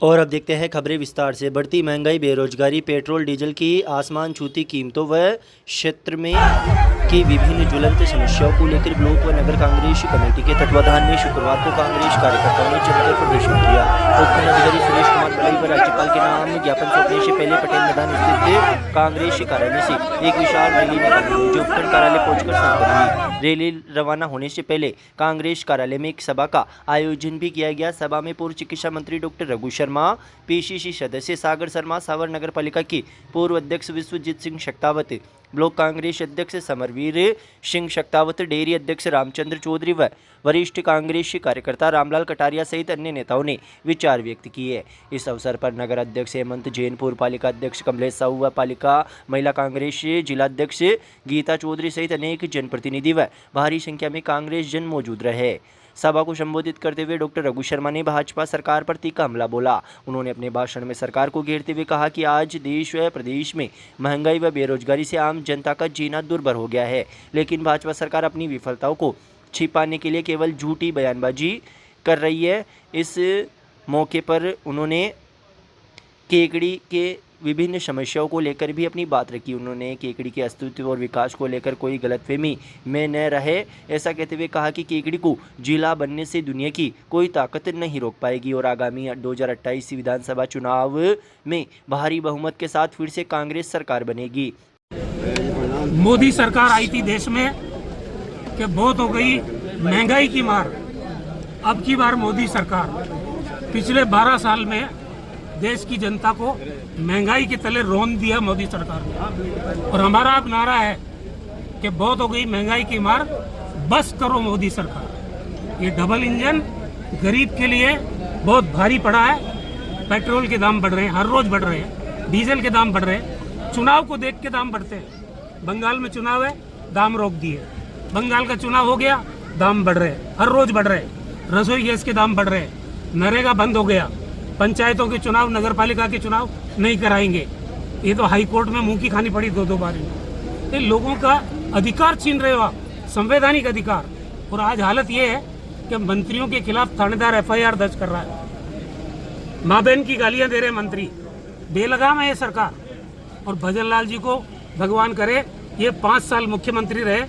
और अब देखते हैं खबरें विस्तार से। बढ़ती महंगाई, बेरोजगारी, पेट्रोल डीजल की आसमान छूती कीमतों व क्षेत्र में की विभिन्न ज्वलंत समस्याओं को लेकर ब्लॉक व नगर कांग्रेस कमेटी के तत्वाधान में शुक्रवार को कांग्रेस कार्यकर्ताओं ने जमकर प्रदर्शन किया। मुख्यमंत्री सुरेश कुमार पटाई पर राज्यपाल के नाम ज्ञापन सौंपने से पहले पटेल मैदान स्थित कांग्रेस कार्यालय से एक विशाल रैली निकाली गई, जो उपखंड कार्यालय पहुंचकर संपन्न हुई। रैली रवाना होने से पहले कांग्रेस कार्यालय में एक सभा का आयोजन भी किया गया। सभा में पूर्व चिकित्सा मंत्री डॉक्टर रघु शर्मा, पीसीसी सदस्य सागर शर्मा, सावर नगर पालिका के पूर्व अध्यक्ष विश्वजीत सिंह शक्तावत, ब्लॉक कांग्रेस अध्यक्ष समरवीर सिंह शक्तावत, डेयरी अध्यक्ष रामचंद्र चौधरी व वरिष्ठ कांग्रेस कार्यकर्ता रामलाल कटारिया सहित अन्य नेताओं ने विचार व्यक्त किए। इस अवसर पर नगर अध्यक्ष हेमंत जैन, पूर्व पालिका अध्यक्ष कमलेश साहू व पालिका महिला कांग्रेस जिलाध्यक्ष गीता चौधरी सहित अनेक जनप्रतिनिधि व भारी संख्या में कांग्रेस जन मौजूद रहे। सभा को संबोधित करते हुए डॉक्टर रघु शर्मा ने भाजपा सरकार पर तीखा हमला बोला। उन्होंने अपने भाषण में सरकार को घेरते हुए कहा कि आज देश व प्रदेश में महंगाई व बेरोजगारी से आम जनता का जीना दुर्भर हो गया है, लेकिन भाजपा सरकार अपनी विफलताओं को छिपाने के लिए केवल झूठी बयानबाजी कर रही है। इस मौके पर उन्होंने केकड़ी के विभिन्न समस्याओं को लेकर भी अपनी बात रखी। उन्होंने केकड़ी के अस्तित्व और विकास को लेकर कोई गलतफहमी में न रहे, ऐसा कहते हुए कहा कि केकड़ी को जिला बनने से दुनिया की कोई ताकत नहीं रोक पाएगी और आगामी 2028 विधानसभा चुनाव में भारी बहुमत के साथ फिर से कांग्रेस सरकार बनेगी। मोदी सरकार आई थी देश में कि बहुत हो गई महंगाई की मार। अब की बार मोदी सरकार पिछले 12 साल में देश की जनता को महंगाई के तले रौंद दिया मोदी सरकार ने, और हमारा अब नारा है कि बहुत हो गई महंगाई की मार, बस करो मोदी सरकार। ये डबल इंजन गरीब के लिए बहुत भारी पड़ा है। पेट्रोल के दाम बढ़ रहे हैं, हर रोज बढ़ रहे हैं, डीजल के दाम बढ़ रहे हैं, चुनाव को देख के दाम बढ़ते हैं। बंगाल में चुनाव है, दाम रोक दिए। बंगाल का चुनाव हो गया, दाम बढ़ रहे हैं, हर रोज बढ़ रहे हैं। रसोई गैस के दाम बढ़ रहे हैं, नरेगा बंद हो गया, पंचायतों के चुनाव, नगर पालिका के चुनाव नहीं कराएंगे। ये तो हाई कोर्ट में मुंह की खानी पड़ी 2-2 बार। ये लोगों का अधिकार छीन रहे हो आप, संवैधानिक अधिकार। और आज हालत ये है कि मंत्रियों के खिलाफ थानेदार FIR दर्ज कर रहा है, माँ बहन की गालियां दे रहे मंत्री। बेलगाम है ये सरकार। और भजन लाल जी को भगवान करे ये 5 साल मुख्यमंत्री रहे,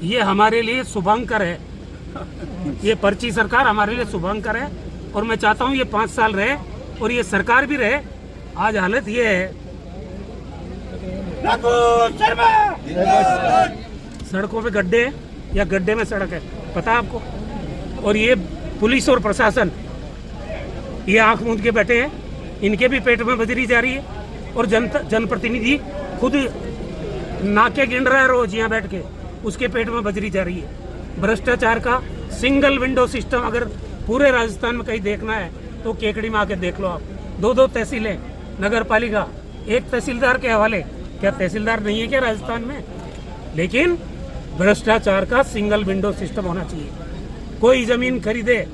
ये हमारे लिए शुभंकर है। ये पर्ची सरकार हमारे लिए शुभंकर है और मैं चाहता हूं ये 5 साल रहे और ये सरकार भी रहे। आज हालत ये है, सड़कों पे गड्ढे या गड्ढे में सड़क है, पता है आपको। और ये पुलिस और प्रशासन ये आंख मूंद के बैठे हैं, इनके भी पेट में बजरी जा रही है। और जनप्रतिनिधि खुद नाके गिन रहा है रोज यहाँ बैठ के, उसके पेट में बजरी जा रही है। भ्रष्टाचार का सिंगल विंडो सिस्टम अगर पूरे राजस्थान में कहीं देखना है तो केकड़ी में आके देख लो आप। 2-2 तहसीलें, नगर पालिका, एक तहसीलदार के हवाले। क्या तहसीलदार नहीं है क्या राजस्थान में? लेकिन भ्रष्टाचार का सिंगल विंडो सिस्टम होना चाहिए। कोई जमीन खरीदे,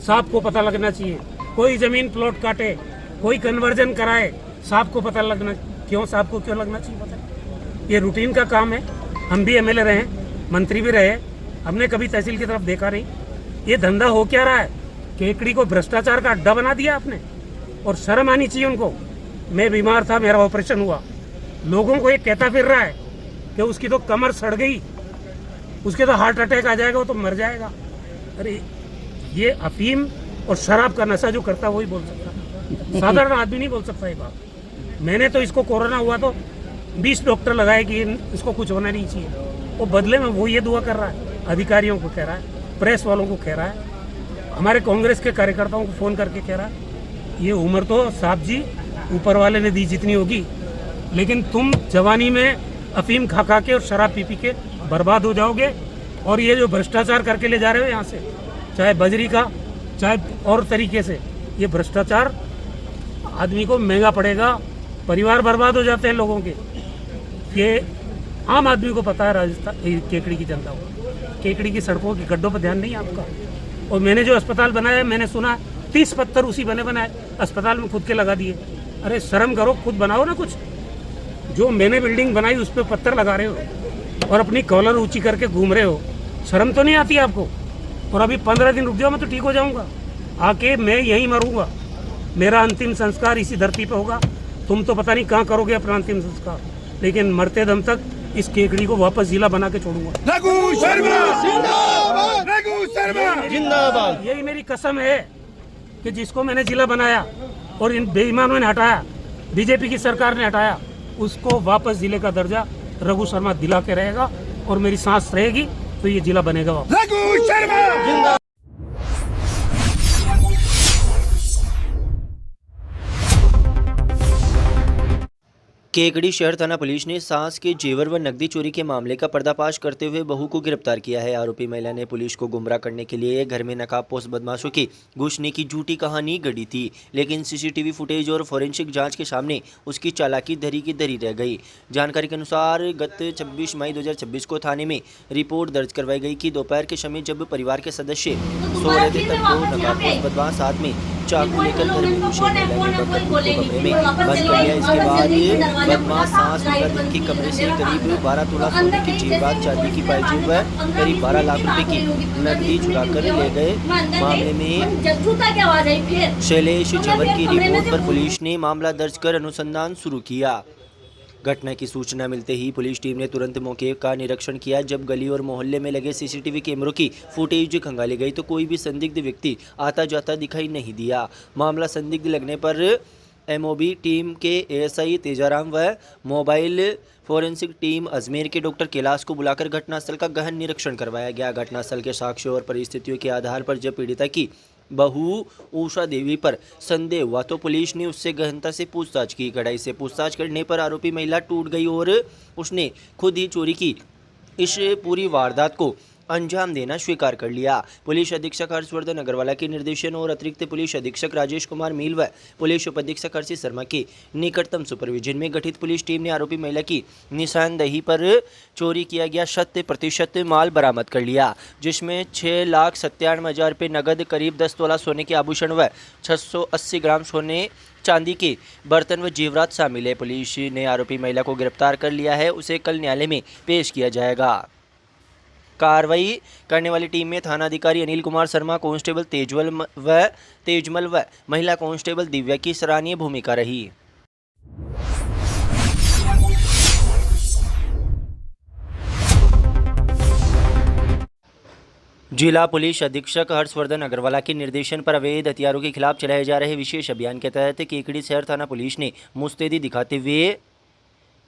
साहब को पता लगना चाहिए। कोई जमीन प्लॉट काटे, कोई कन्वर्जन कराए, साहब को पता लगना। क्यों साहब को क्यों लगना चाहिए पता? ये रूटीन का काम है। हम भी MLA रहे, मंत्री भी रहे, हमने कभी तहसील की तरफ देखा नहीं। ये धंधा हो क्या रहा है? केकड़ी को भ्रष्टाचार का अड्डा बना दिया आपने। और शर्म आनी चाहिए उनको। मैं बीमार था, मेरा ऑपरेशन हुआ, लोगों को ये कहता फिर रहा है कि उसकी तो कमर सड़ गई, उसके तो हार्ट अटैक आ जाएगा, वो तो मर जाएगा। अरे ये अफीम और शराब का नशा जो करता है वही बोल सकता, साधारण आदमी नहीं बोल सकता ये बात। मैंने तो इसको कोरोना हुआ तो 20 डॉक्टर लगाए कि इसको कुछ होना नहीं चाहिए, वो बदले में वो ये दुआ कर रहा है। अधिकारियों को कह रहा है, प्रेस वालों को कह रहा है, हमारे कांग्रेस के कार्यकर्ताओं को फोन करके कह रहा है ये उम्र तो साहब जी ऊपर वाले ने दी जितनी होगी, लेकिन तुम जवानी में अफीम खा खा के और शराब पी पी के बर्बाद हो जाओगे। और ये जो भ्रष्टाचार करके ले जा रहे हो यहाँ से, चाहे बजरी का चाहे और तरीके से, ये भ्रष्टाचार आदमी को महंगा पड़ेगा। परिवार बर्बाद हो जाते हैं लोगों के। ये आम आदमी को पता है। राजस्थान केकड़ी की जनता को केकड़ी की सड़कों की गड्ढों पर ध्यान नहीं है आपका। और मैंने जो अस्पताल बनाया, मैंने सुना 30 पत्थर उसी बने बनाए अस्पताल में खुद के लगा दिए। अरे शर्म करो, खुद बनाओ ना कुछ। जो मैंने बिल्डिंग बनाई उस पर पत्थर लगा रहे हो और अपनी कॉलर ऊंची करके घूम रहे हो, शर्म तो नहीं आती आपको? और अभी 15 दिन रुक जाओ, मैं तो ठीक हो जाऊंगा, आके मैं यहीं मरूंगा। मेरा अंतिम संस्कार इसी धरती पे होगा। तुम तो पता नहीं कहाँ करोगे अपना अंतिम संस्कार, लेकिन मरते दम तक इस केकड़ी को वापस जिला बना के छोड़ूंगा। रघु शर्मा जिंदाबाद, रघु शर्मा जिंदाबाद। यही मेरी कसम है कि जिसको मैंने जिला बनाया और इन बेईमानों ने हटाया, बीजेपी की सरकार ने हटाया, उसको वापस जिले का दर्जा रघु शर्मा दिला के रहेगा और मेरी सांस रहेगी तो ये जिला बनेगा वापस। रघु शर्मा जिंदाबाद। केकड़ी शहर थाना पुलिस ने सास के जेवर व नकदी चोरी के मामले का पर्दाफाश करते हुए बहू को गिरफ्तार किया है। आरोपी महिला ने पुलिस को गुमराह करने के लिए घर में नकाबपोश बदमाशों की घुसने की झूठी कहानी गढ़ी थी, लेकिन सीसीटीवी फुटेज और फोरेंसिक जांच के सामने उसकी चालाकी धरी की धरी रह गई। जानकारी के अनुसार गत 26 मई 2026 को थाने में रिपोर्ट दर्ज करवाई गई कि दोपहर के समय जब परिवार के सदस्य सो रहे थे तब दो नकाबपोश बदमाश साथ में चाकू लेकर घर में घुसे। महिला ने कमरे में बंद कर लिया। इसके बाद बदमाश सांस लेकर की कमरे से करीब 12 तोला सोने की जेवरात, चांदी की पायजेब व करीब 12 लाख रुपए की नकदी चुरा कर ले गए। मामले में शैलेश जवर की रिपोर्ट पर पुलिस ने मामला दर्ज कर अनुसंधान शुरू किया। घटना की सूचना मिलते ही पुलिस टीम ने तुरंत मौके का निरीक्षण किया। जब गली और मोहल्ले में लगे सीसीटीवी कैमरों की फुटेज खंगाली गई तो कोई भी संदिग्ध व्यक्ति आता जाता दिखाई नहीं दिया। मामला संदिग्ध लगने पर एमओबी टीम के एएसआई तेजाराम व मोबाइल फोरेंसिक टीम अजमेर के डॉक्टर कैलाश को बुलाकर घटनास्थल का गहन निरीक्षण करवाया गया। घटनास्थल के साक्ष्यों और परिस्थितियों के आधार पर जब पीड़िता की बहू उषा देवी पर संदेह हुआ तो पुलिस ने उससे गहनता से पूछताछ की। कड़ाई से पूछताछ करने पर आरोपी महिला टूट गई और उसने खुद ही चोरी की इस पूरी वारदात को अंजाम देना स्वीकार कर लिया। पुलिस अधीक्षक हर्षवर्धन अग्रवाला के निर्देशन और अतिरिक्त पुलिस अधीक्षक राजेश कुमार मील व पुलिस उपाधीक्षक हर्षित शर्मा के निकटतम सुपरविजन में गठित पुलिस टीम ने आरोपी महिला की निशानदेही पर चोरी किया गया 100% माल बरामद कर लिया, जिसमें 6,97,000 रुपये नगद, करीब 10 तोला सोने के आभूषण व 680 ग्राम सोने चांदी के बर्तन व जेवरात शामिल है। पुलिस ने आरोपी महिला को गिरफ्तार कर लिया है। उसे कल न्यायालय में पेश किया जाएगा। कार्रवाई करने वाली टीम में थानाधिकारी अनिल कुमार शर्मा, कांस्टेबल तेजमल व महिला कांस्टेबल दिव्या की सराहनीय भूमिका रही। जिला पुलिस अधीक्षक हर्षवर्धन अग्रवाला के निर्देशन पर अवैध हथियारों के खिलाफ चलाए जा रहे विशेष अभियान के तहत केकड़ी शहर थाना पुलिस ने मुस्तैदी दिखाते हुए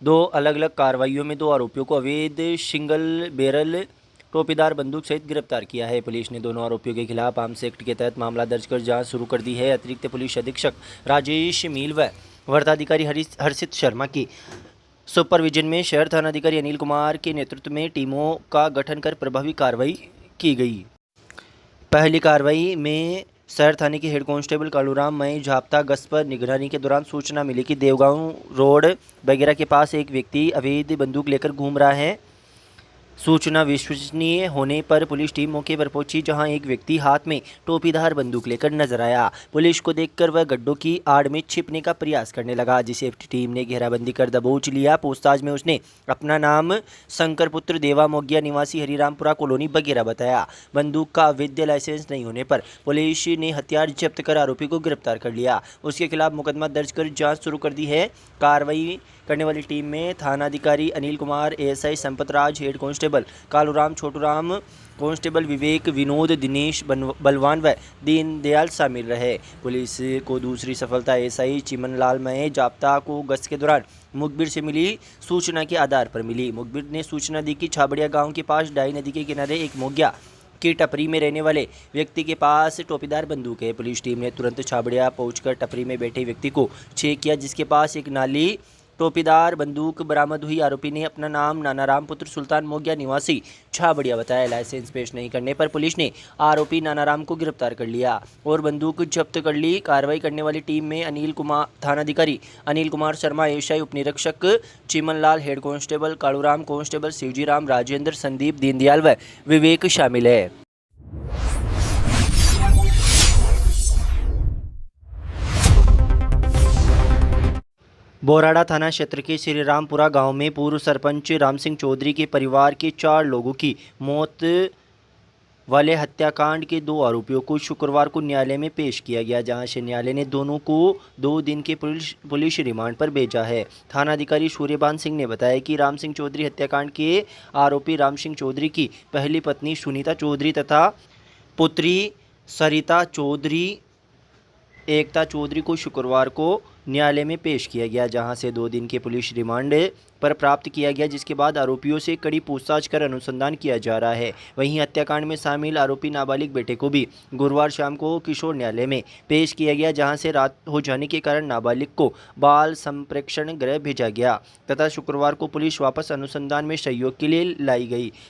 2 अलग अलग कार्रवाइयों में 2 आरोपियों को अवैध सिंगल बैरल टोपीदार बंदूक सहित गिरफ्तार किया है। पुलिस ने दोनों आरोपियों के खिलाफ आर्म्स एक्ट के तहत मामला दर्ज कर जांच शुरू कर दी है। अतिरिक्त पुलिस अधीक्षक राजेश मील व वार्ताधिकारी हर्षित शर्मा की सुपरविजन में शहर थानाधिकारी अनिल कुमार के नेतृत्व में टीमों का गठन कर प्रभावी कार्रवाई की गई। पहली कार्रवाई में शहर थाने के हेड कांस्टेबल कालूराम मई झापता गश्त पर निगरानी के दौरान सूचना मिली कि देवगांव रोड वगैरह के पास एक व्यक्ति अवैध बंदूक लेकर घूम रहा है। सूचना विश्वसनीय होने पर पुलिस टीम मौके पर पहुंची, जहां एक व्यक्ति हाथ में टोपीदार बंदूक लेकर नजर आया। पुलिस को देखकर वह गड्ढों की आड़ में छिपने का प्रयास करने लगा, जिसे टीम ने घेराबंदी कर दबोच लिया। पूछताछ में उसने अपना नाम शंकर पुत्र देवा मोगिया निवासी हरिरामपुरा कॉलोनी वगैरह बताया। बंदूक का अवैध लाइसेंस नहीं होने पर पुलिस ने हथियार जब्त कर आरोपी को गिरफ्तार कर लिया। उसके खिलाफ मुकदमा दर्ज कर जाँच शुरू कर दी है। कार्रवाई करने वाली टीम में थानाधिकारी Anil Kumar, ASI Sampat Raj, head constable Kaluram, Chhoturam, constable Vivek, Vinod, Dinesh, Balwan व दीनदयाल शामिल रहे। पुलिस को दूसरी सफलता एएसआई चिमनलाल मय जाप्ता को गश्त के दौरान मुखबिर से मिली सूचना के आधार पर मिली। मुखबिर ने सूचना दी कि छाबड़िया गांव के पास डाई नदी के किनारे एक मोगिया की टपरी में रहने वाले व्यक्ति के पास टोपीदार बंदूक है। पुलिस टीम ने तुरंत छाबड़िया पहुंचकर टपरी में बैठे व्यक्ति को चेक किया, जिसके पास एक नाली टोपीदार बंदूक बरामद हुई। आरोपी ने अपना नाम नानाराम पुत्र सुल्तान मोगिया निवासी छाबड़िया बताया। लाइसेंस पेश नहीं करने पर पुलिस ने आरोपी नानाराम को गिरफ्तार कर लिया और बंदूक जब्त कर ली। कार्रवाई करने वाली टीम में थानाधिकारी अनिल कुमार शर्मा, एएसआई उपनिरीक्षक Chimanlal, head constable Kaluram, constable Shivjiram, Rajendra, Sandeep, Deendayal व विवेक शामिल है। बोराड़ा थाना क्षेत्र के श्रीरामपुरा गांव में पूर्व सरपंच राम सिंह चौधरी के परिवार के 4 लोगों की मौत वाले हत्याकांड के 2 आरोपियों को शुक्रवार को न्यायालय में पेश किया गया, जहां से न्यायालय ने दोनों को 2 दिन के पुलिस रिमांड पर भेजा है। थानाधिकारी सूर्यभान सिंह ने बताया कि राम सिंह चौधरी हत्याकांड के आरोपी राम सिंह चौधरी की पहली पत्नी सुनीता चौधरी तथा पुत्री सरिता चौधरी एकता चौधरी को शुक्रवार को न्यायालय में पेश किया गया, जहां से 2 दिन के पुलिस रिमांड पर प्राप्त किया गया, जिसके बाद आरोपियों से कड़ी पूछताछ कर अनुसंधान किया जा रहा है। वहीं हत्याकांड में शामिल आरोपी नाबालिग बेटे को भी गुरुवार शाम को किशोर न्यायालय में पेश किया गया, जहां से रात हो जाने के कारण नाबालिग को बाल संप्रेक्षण गृह भेजा गया तथा शुक्रवार को पुलिस वापस अनुसंधान में सहयोग के लिए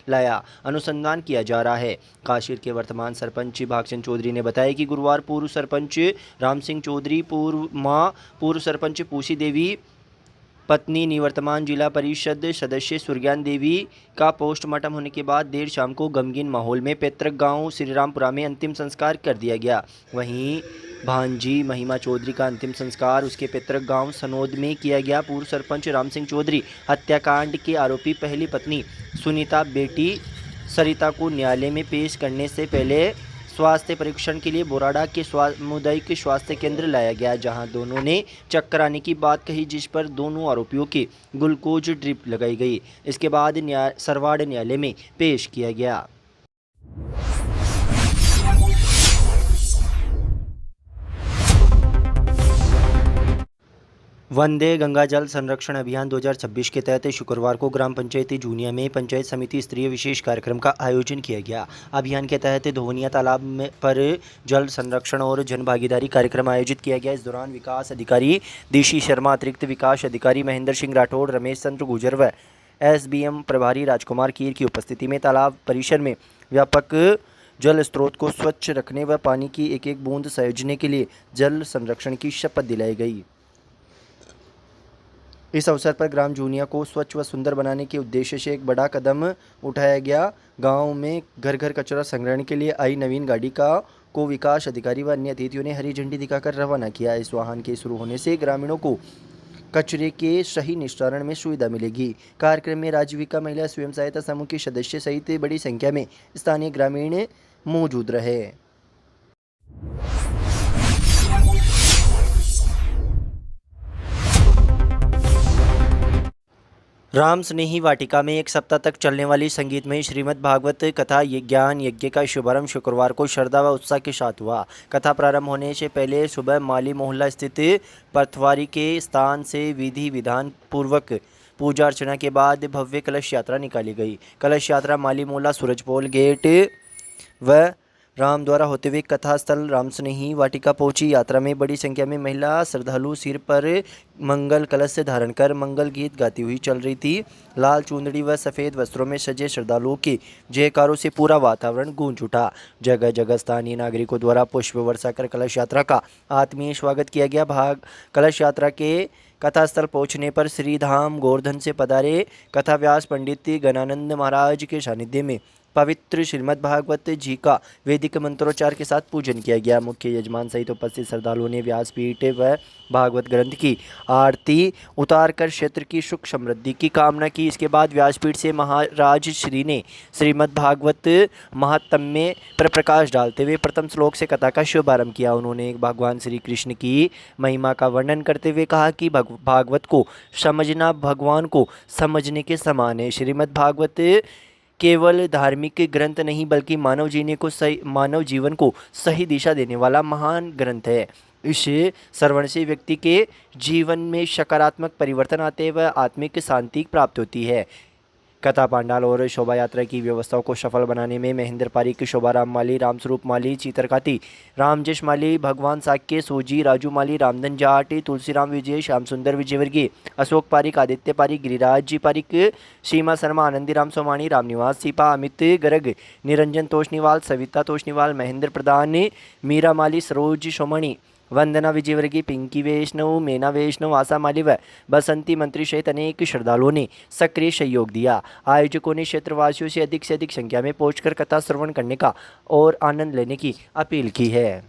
लाया अनुसंधान किया जा रहा है। काशीर के वर्तमान सरपंच भागचंद चौधरी ने बताया कि गुरुवार पूर्व सरपंच राम सिंह चौधरी, पूर्व सरपंच पूसी देवी पत्नी निवर्तमान जिला परिषद सदस्य सुरज्ञान देवी का पोस्टमार्टम होने के बाद देर शाम को गमगीन माहौल में पैतृक गांव श्रीरामपुरा में अंतिम संस्कार कर दिया गया। वहीं भांजी महिमा चौधरी का अंतिम संस्कार उसके पैतृक गांव सनोद में किया गया। पूर्व सरपंच राम सिंह चौधरी हत्याकांड के आरोपी पहली पत्नी सुनीता बेटी सरिता को न्यायालय में पेश करने से पहले स्वास्थ्य परीक्षण के लिए बोराडा के सामुदायिक स्वास्थ्य केंद्र लाया गया, जहां दोनों ने चक्कर आने की बात कही, जिस पर दोनों आरोपियों की ग्लूकोज ड्रिप लगाई गई। इसके बाद सरवाड़ न्यायालय में पेश किया गया। वंदे गंगा जल संरक्षण अभियान 2026 के तहत शुक्रवार को ग्राम पंचायती जूनिया में पंचायत समिति स्तरीय विशेष कार्यक्रम का आयोजन किया गया। अभियान के तहत धोवनिया तालाब पर जल संरक्षण और जन भागीदारी कार्यक्रम आयोजित किया गया। इस दौरान विकास अधिकारी देशी शर्मा, अतिरिक्त विकास अधिकारी महेंद्र सिंह राठौड़, रमेश चंद्र गुजर व SBM प्रभारी राजकुमार कीर की उपस्थिति में तालाब परिसर में व्यापक जल स्रोत को स्वच्छ रखने व पानी की एक एक बूंद सहेजने के लिए जल संरक्षण की शपथ दिलाई गई। इस अवसर पर ग्राम जूनिया को स्वच्छ व सुंदर बनाने के उद्देश्य से एक बड़ा कदम उठाया गया। गांव में घर घर कचरा संग्रहण के लिए आई नवीन गाड़ी को विकास अधिकारी व अन्य अतिथियों ने हरी झंडी दिखाकर रवाना किया। इस वाहन के शुरू होने से ग्रामीणों को कचरे के सही निस्तारण में सुविधा मिलेगी। कार्यक्रम में राजीविका महिला स्वयं सहायता समूह के सदस्य सहित बड़ी संख्या में स्थानीय ग्रामीण मौजूद रहे। राम स्नेही वाटिका में 1 सप्ताह तक चलने वाली संगीतमय श्रीमद् भागवत कथा ज्ञान यज्ञ का शुभारंभ शुक्रवार को श्रद्धा व उत्साह के साथ हुआ। कथा प्रारंभ होने से पहले सुबह माली मोहल्ला स्थित पर्थवारी के स्थान से विधि विधान पूर्वक पूजा अर्चना के बाद भव्य कलश यात्रा निकाली गई। कलश यात्रा माली मोहल्ला, सूरजपोल गेट व राम द्वारा होते हुए कथा स्थल राम स्नेही वाटिका पहुंची। यात्रा में बड़ी संख्या में महिला श्रद्धालु सिर पर मंगल कलश धारण कर मंगल गीत गाती हुई चल रही थी। लाल चुंदड़ी व सफ़ेद वस्त्रों में सजे श्रद्धालुओं के जयकारों से पूरा वातावरण गूंज उठा। जगह जगह स्थानीय नागरिकों द्वारा पुष्प वर्षा कर कलश यात्रा का आत्मीय स्वागत किया गया। कलश यात्रा के कथास्थल पहुंचने पर श्रीधाम गोवर्धन से पधारे कथा व्यास पंडित गणानंद महाराज के सानिध्य में पवित्र श्रीमद् भागवत जी का वैदिक मंत्रोच्चार के साथ पूजन किया गया। मुख्य यजमान सहित उपस्थित श्रद्धालुओं ने व्यासपीठ व भागवत ग्रंथ की आरती उतारकर क्षेत्र की सुख समृद्धि की कामना की। इसके बाद व्यासपीठ से महाराज श्री ने श्रीमद् भागवत महात्म्य पर प्रकाश डालते हुए प्रथम श्लोक से कथा का शुभारंभ किया। उन्होंने भगवान श्री कृष्ण की महिमा का वर्णन करते हुए कहा कि भागवत को समझना भगवान को समझने के समान है। श्रीमद् भागवत केवल धार्मिक ग्रंथ नहीं बल्कि मानव जीवन को सही दिशा देने वाला महान ग्रंथ है। इस श्रवण से व्यक्ति के जीवन में सकारात्मक परिवर्तन आते व आत्मिक शांति प्राप्त होती है। कथा पांडाल और शोभा यात्रा की व्यवस्थाओं को सफल बनाने में महेंद्र पारिक, शोभाराम माली, रामस्वरूप माली, चित्रकाती, रामजेश माली, भगवान साक्य, सोजी, राजू माली, रामधन जाट, तुलसीराम विजय, श्याम सुंदर विजयवर्गीय, अशोक पारिक, आदित्य पारिक, गिरिराज जी पारिक, सीमा शर्मा, आनंदीराम सोमानी, रामनिवास सीपा, अमित गर्ग, निरंजन तोषनीवाल, सविता तोषनीवाल, महेंद्र प्रधान, मीरा माली, सरोज सोमणी, वंदना विजयवर्गीय, पिंकी वैष्णव, मेना वैष्णव, आशा माली व बसंती मंत्री सहित अनेक श्रद्धालुओं ने सक्रिय सहयोग दिया। आयोजकों ने क्षेत्रवासियों से अधिक संख्या में पहुंचकर कथा श्रवण करने का और आनंद लेने की अपील की है।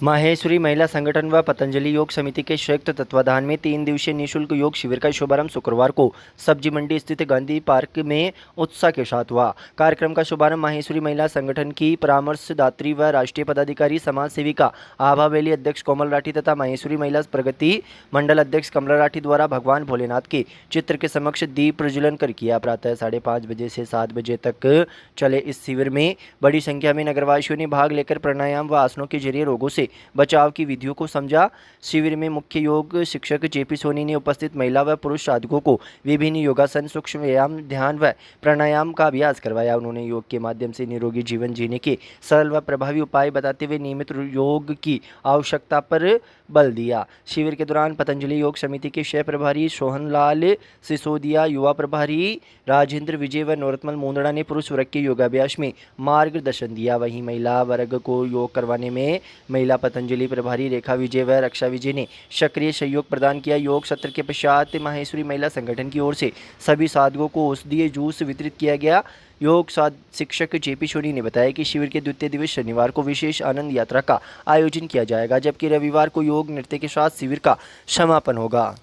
माहेश्वरी महिला संगठन व पतंजलि योग समिति के संयुक्त तत्वाधान में 3 दिवसीय निःशुल्क योग शिविर का शुभारंभ शुक्रवार को सब्जी मंडी स्थित गांधी पार्क में उत्साह के साथ हुआ। कार्यक्रम का शुभारंभ माहेश्वरी महिला संगठन की परामर्शदात्री व राष्ट्रीय पदाधिकारी समाज सेविका आभा वैली अध्यक्ष कोमल राठी तथा माहेश्वरी महिला प्रगति मंडल अध्यक्ष कमला राठी द्वारा भगवान भोलेनाथ के चित्र के समक्ष दीप प्रज्वलन कर किया। प्रातः 5:30 बजे से 7 बजे तक चले इस शिविर में बड़ी संख्या में नगरवासियों ने भाग लेकर प्राणायाम व आसनों के जरिए रोगों से बचाव की विधियों को समझा। शिविर में मुख्य योग शिक्षक जेपी सोनी ने उपस्थित महिला व पुरुष साधकों को विभिन्न योगासन, सूक्ष्म व्यायाम, ध्यान व प्राणायाम का अभ्यास करवाया। उन्होंने योग के माध्यम से निरोगी जीवन जीने के सरल व प्रभावी उपाय बताते हुए नियमित योग की आवश्यकता पर बल दिया। शिविर के दौरान पतंजलि योग समिति के सह प्रभारी सोहनलाल सिसोदिया, युवा प्रभारी राजेंद्र विजय व नौरतमल मुंदड़ा ने पुरुष वर्ग के योगाभ्यास में मार्गदर्शन दिया। वहीं महिला वर्ग को योग करवाने में महिला पतंजलि प्रभारी रेखा विजय व रक्षा विजय ने सक्रिय सहयोग प्रदान किया। योग सत्र के पश्चात माहेश्वरी महिला संगठन की ओर से सभी साधकों को औषधीय जूस वितरित किया गया। योग शिक्षक जेपी सोनी ने बताया कि शिविर के द्वितीय दिवस शनिवार को विशेष आनंद यात्रा का आयोजन किया जाएगा, जबकि रविवार को योग नृत्य के साथ शिविर का समापन होगा।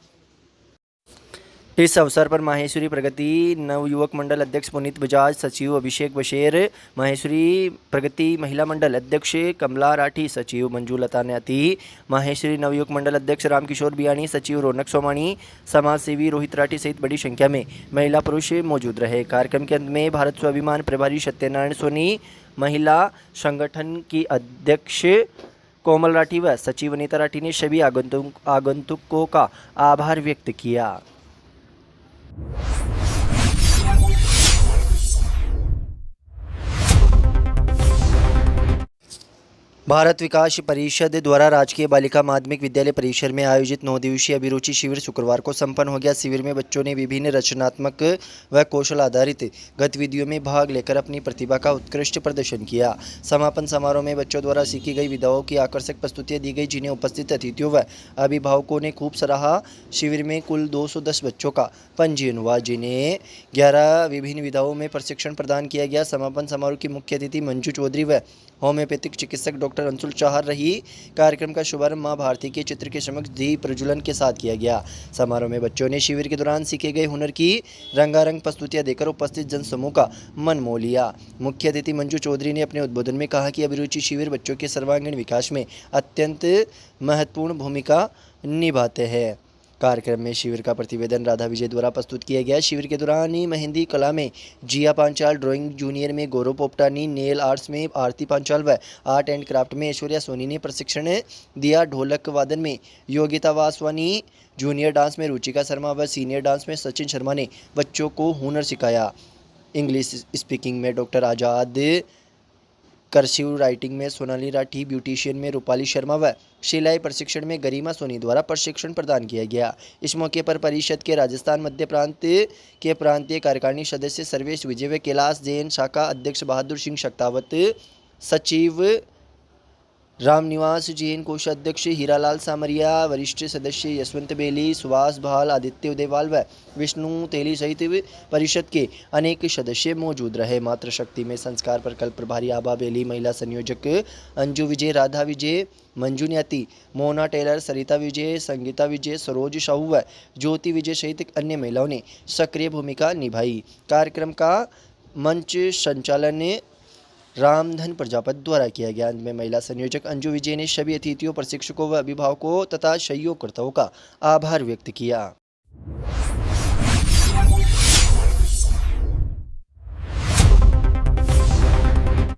इस अवसर पर माहेश्वरी प्रगति नवयुवक मंडल अध्यक्ष पुनीत बजाज, सचिव अभिषेक बशेर, माहेश्वरी प्रगति महिला मंडल अध्यक्ष कमला राठी, सचिव मंजूलता न्याती, माहेश्वरी नवयुवक मंडल अध्यक्ष रामकिशोर बियानी, सचिव रौनक सोमानी, समाज सेवी रोहित राठी सहित बड़ी संख्या में महिला पुरुष मौजूद रहे। कार्यक्रम के अंत में भारत स्वाभिमान प्रभारी सत्यनारायण सोनी, महिला संगठन की अध्यक्ष कोमल राठी व सचिव अनीता राठी ने सभी आगंतुकों का आभार व्यक्त किया। भारत विकास परिषद द्वारा राजकीय बालिका माध्यमिक विद्यालय परिसर में आयोजित 9 दिवसीय अभिरुचि शिविर शुक्रवार को संपन्न हो गया। शिविर में बच्चों ने विभिन्न रचनात्मक व कौशल आधारित गतिविधियों में भाग लेकर अपनी प्रतिभा का उत्कृष्ट प्रदर्शन किया। समापन समारोह में बच्चों द्वारा सीखी गई विधाओं की आकर्षक प्रस्तुतियां दी गई, जिन्हें उपस्थित अतिथियों व अभिभावकों ने खूब सराहा। शिविर में कुल 210 बच्चों का पंजीयन हुआ, जिन्हें 11 विभिन्न विधाओं में प्रशिक्षण प्रदान किया गया। समापन समारोह की मुख्य अतिथि मंजू चौधरी व होम्योपैथिक चिकित्सक डॉक्टर अंशुल चाहर रही। कार्यक्रम का शुभारंभ मां भारती के चित्र के समक्ष दीप प्रज्वलन के साथ किया गया। समारोह में बच्चों ने शिविर के दौरान सीखे गए हुनर की रंगारंग प्रस्तुतियां देकर उपस्थित जनसमूह का मन मोह लिया। मुख्य अतिथि मंजू चौधरी ने अपने उद्बोधन में कहा कि अभिरुचि शिविर बच्चों के सर्वांगीण विकास में अत्यंत महत्वपूर्ण भूमिका निभाते हैं। कार्यक्रम में शिविर का प्रतिवेदन राधा विजय द्वारा प्रस्तुत किया गया। शिविर के दौरान मेहंदी कला में जिया पांचाल, ड्राइंग जूनियर में गौरव पोपटानी, नेल आर्ट्स में आरती पांचाल व आर्ट एंड क्राफ्ट में ऐश्वर्या सोनी ने प्रशिक्षण दिया। ढोलक वादन में योगिता वासवानी, जूनियर डांस में रुचिका शर्मा व सीनियर डांस में सचिन शर्मा ने बच्चों को हुनर सिखाया। इंग्लिश स्पीकिंग में डॉक्टर आज़ाद, कर्सिव राइटिंग में सोनाली राठी, ब्यूटिशियन में रूपाली शर्मा व सिलाई प्रशिक्षण में गरिमा सोनी द्वारा प्रशिक्षण प्रदान किया गया। इस मौके पर परिषद के राजस्थान मध्य प्रांत के प्रांतीय कार्यकारिणी सदस्य सर्वेश विजय व कैलाश जैन, शाखा अध्यक्ष बहादुर सिंह शक्तावत, सचिव रामनिवास जैन, कोषाध्यक्ष हीरालाल सामरिया, वरिष्ठ सदस्य यशवंत बेली, सुभाष भाल, आदित्य उदेवाल व विष्णु तेली सहित परिषद के अनेक सदस्य मौजूद रहे। मातृशक्ति में संस्कार पर कल प्रभारी आभा बेली, महिला संयोजक अंजू विजय, राधा विजय, मंजू न्याती, मोना टेलर, सरिता विजय, संगीता विजय, सरोज साहू व ज्योति विजय सहित अन्य महिलाओं ने सक्रिय भूमिका निभाई। कार्यक्रम का मंच संचालन रामधन प्रजापत द्वारा किया गया। अंत में महिला संयोजक अंजू विजय ने सभी अतिथियों, प्रशिक्षकों व अभिभावकों तथा सहयोगकर्ताओं का आभार व्यक्त किया।